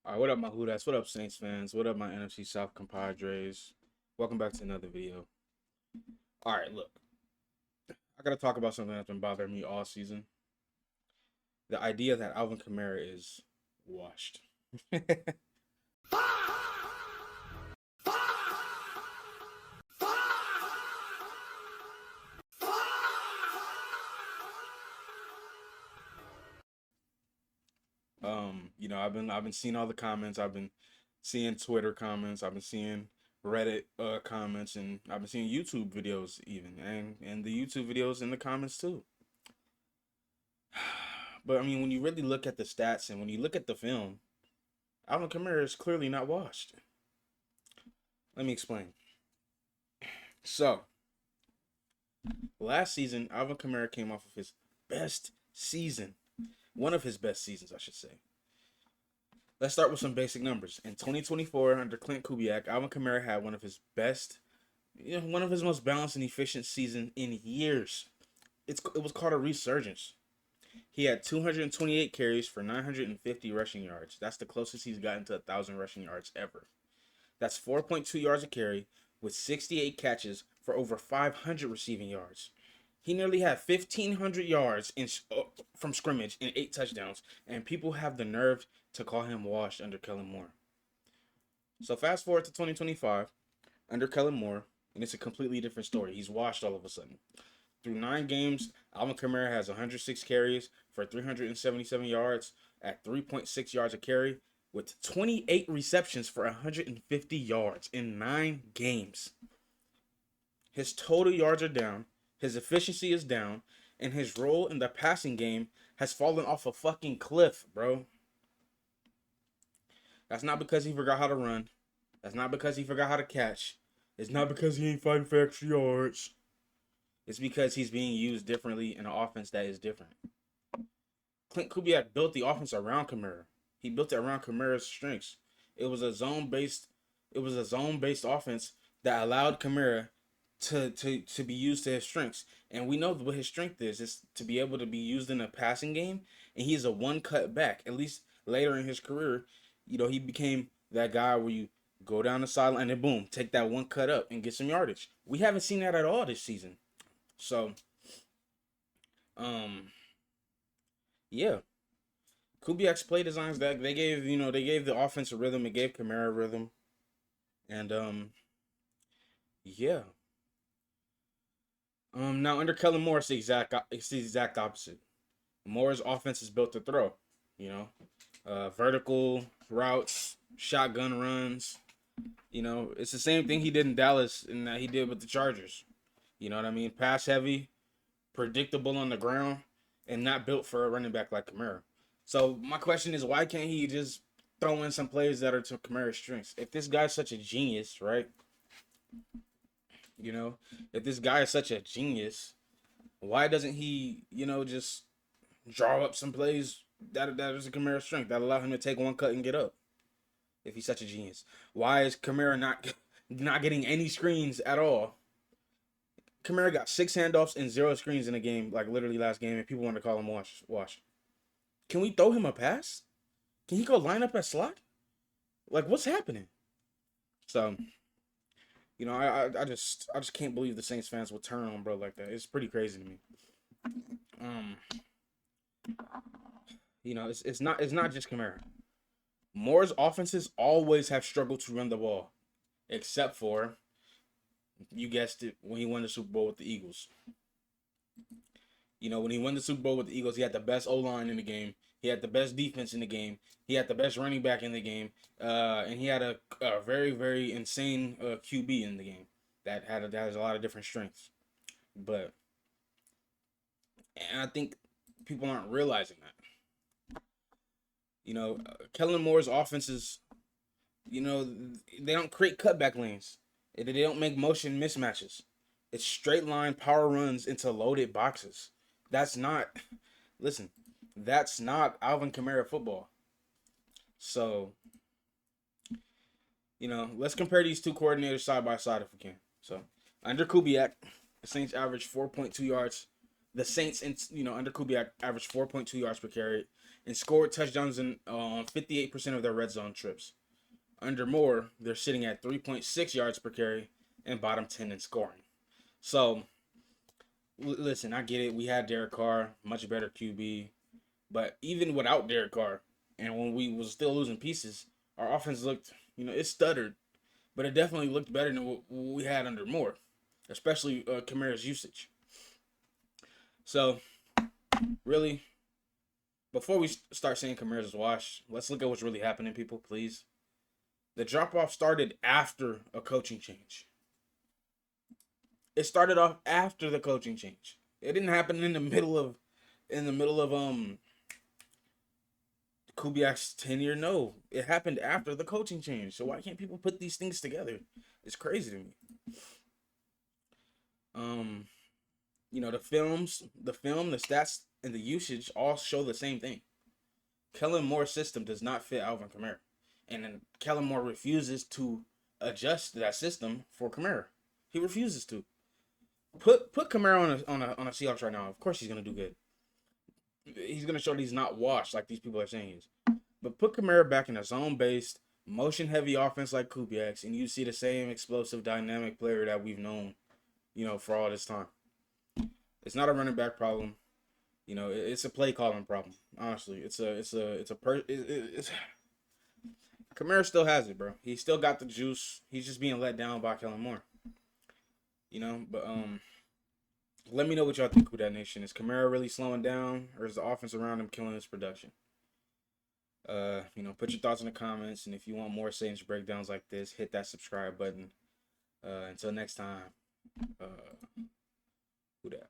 All right, what up, my Hudas? What up, Saints fans? What up, my NFC South compadres? Welcome back to another video. All right, look, I gotta talk about something that's been bothering me all season. The idea that Alvin Kamara is washed. I've been seeing all the comments. I've been seeing Twitter comments. I've been seeing Reddit comments, and I've been seeing YouTube videos even, and the YouTube videos in the comments too. But I mean, when you really look at the stats and when you look at the film, Alvin Kamara is clearly not washed. Let me explain. So, last season, Alvin Kamara came off of his best season. One of his best seasons, I should say. Let's start with some basic numbers. In 2024, under Klint Kubiak, Alvin Kamara had one of his best, one of his most balanced and efficient season in years. It was called a resurgence. He had 228 carries for 950 rushing yards. That's the closest he's gotten to 1,000 rushing yards ever. That's 4.2 yards a carry with 68 catches for over 500 receiving yards. He nearly had 1,500 yards from scrimmage and 8 touchdowns, and people have the nerve to call him washed under Kellen Moore. So fast forward to 2025, under Kellen Moore, and it's a completely different story. He's washed all of a sudden. Through 9 games, Alvin Kamara has 106 carries for 377 yards at 3.6 yards a carry with 28 receptions for 150 yards in 9 games. His total yards are down, his efficiency is down, and his role in the passing game has fallen off a fucking cliff, bro. That's not because he forgot how to run. That's not because he forgot how to catch. It's not because he ain't fighting for extra yards. It's because he's being used differently in an offense that is different. Klint Kubiak built the offense around Kamara. He built it around Kamara's strengths. It was a zone-based offense that allowed Kamara to be used to his strengths. And we know what his strength is to be able to be used in a passing game. And he's a one cut back. At least later in his career, he became that guy where you go down the sideline and boom, take that one cut up and get some yardage. We haven't seen that at all this season. So, yeah. Kubiak's play designs that they gave the offense a rhythm, it gave Kamara a rhythm. And yeah. Now under Kellen Moore, it's the exact opposite. Moore's offense is built to throw, you know. Vertical routes, shotgun runs. It's the same thing he did in Dallas and that he did with the Chargers. You know what I mean? Pass heavy, predictable on the ground, and not built for a running back like Kamara. So my question is, why can't he just throw in some plays that are to Kamara's strengths? If this guy's such a genius, right? If this guy is such a genius, why doesn't he, just draw up some plays that is a Kamara's strength that allow him to take one cut and get up? If he's such a genius, why is Kamara not getting any screens at all? Kamara got 6 handoffs and 0 screens in a game, like literally last game, and people want to call him wash. Can we throw him a pass? Can he go line up at slot? Like, what's happening? So, I just can't believe the Saints fans will turn on bro like that. It's pretty crazy to me. Um, it's not just Kamara. Moore's offenses always have struggled to run the ball, except for, you guessed it, when he won the Super Bowl with the Eagles. When he won the Super Bowl with the Eagles, he had the best O-line in the game. He had the best defense in the game. He had the best running back in the game. And he had a very, very insane QB in the game that has a lot of different strengths. And I think people aren't realizing that. Kellen Moore's offenses, they don't create cutback lanes. They don't make motion mismatches. It's straight line power runs into loaded boxes. That's not, listen, that's not Alvin Kamara football. So, let's compare these two coordinators side by side if we can. So, under Kubiak, the Saints averaged 4.2 yards The Saints, under Kubiak, averaged 4.2 yards per carry and scored touchdowns in 58% of their red zone trips. Under Moore, they're sitting at 3.6 yards per carry and bottom 10 in scoring. So, listen, I get it. We had Derek Carr, much better QB. But even without Derek Carr, and when we was still losing pieces, our offense looked, it stuttered. But it definitely looked better than what we had under Moore, especially Kamara's usage. So, really, before we start saying Kamara's wash, let's look at what's really happening, people, please. The drop-off started after a coaching change. It started off after the coaching change. It didn't happen in the middle of Kubiak's tenure. No, it happened after the coaching change. So why can't people put these things together? It's crazy to me. The film, the stats, and the usage all show the same thing. Kellen Moore's system does not fit Alvin Kamara, and then Kellen Moore refuses to adjust that system for Kamara. He refuses to. Put Kamara on a Seahawks right now. Of course he's gonna do good. He's gonna show that he's not washed like these people are saying he is. But put Kamara back in a zone-based, motion-heavy offense like Kubiak's, and you see the same explosive, dynamic player that we've known, for all this time. It's not a running back problem. It's a play calling problem. Honestly, Kamara still has it, bro. He still got the juice. He's just being let down by Kellen Moore. But let me know what y'all think with that nation. Is Kamara really slowing down, or is the offense around him killing his production? Put your thoughts in the comments, and if you want more Saints breakdowns like this, hit that subscribe button. Until next time, who dat?